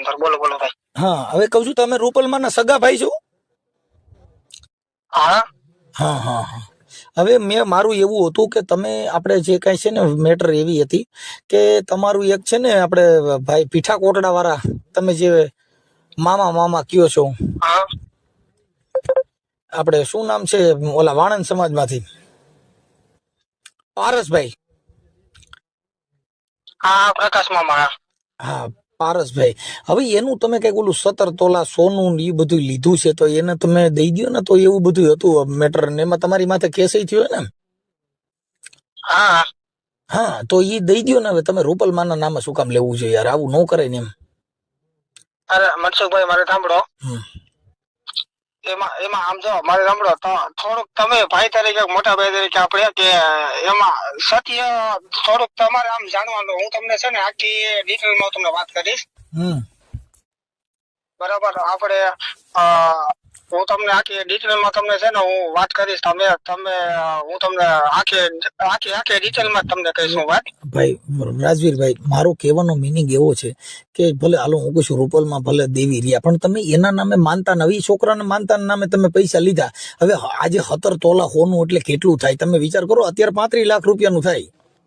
Sir બોલો બોલો ભાઈ. હા હવે કહું છું તમે રૂપલમાના સગા ભાઈ છો? હા હા હા હા હવે મારું એવું હતું કે તમે આપણે જે કાંઈ છે ને મેટર એવી હતી કે તમારું એક છે ને આપણે ભાઈ પીઠા કોટડા વાળા તમે જે મામા મામા કયો છો હા આપણે શું નામ છે ઓલા વાણંદ સમાજમાંથી પારસભાઈ. હા પ્રકાશ મામા. હા પારસભાઈ હવે એનું તમે કઈક ઓલું 17 તોલા સોનું ને એ બધું લીધું છે તો એને તમે દઈ દો ને તો એવું બધું હતું મેટર ને એમાં તમારી માથે કેસ થયો ને. હા હા તો એ દઈ દો ને હવે તમે રૂપલમાના નામે શું કામ લેવું છે યાર આવું ન કરાય ને એમ. અરે મનસુખભાઈ મારે સાંભળો. હમ. એમાં એમાં આમ જો મારે સાંભળો તો થોડુંક તમે ભાઈ તરીકે મોટા ભાઈ તરીકે આપણે કે એમાં સત્ય થોડુંક તમારે આમ જાણવાનું. હું તમને છે ને આખી ડિટેલમાં તમને વાત કરીશ. બરાબર આપણે હું તમને આખી ડિટેલમાં તમને છે ને હું વાત કરીશ. હું તમને આખી આખી આખી ડિટેલમાં તમને કહીશ હું વાત. ભાઈ રાજવીરભાઈ મારો કહેવાનો મિનિંગ એવો છે કે ભલે હાલો હું કહું છું રૂપલમાં ભલે દેવી રહ્યા પણ તમે એના નામે માનતા નવી છોકરાને માનતા નામે તમે પૈસા લીધા. હવે આજે 17 તોલા હોનું એટલે કેટલું થાય તમે વિચાર કરો અત્યારે 35 લાખ રૂપિયાનું થાય.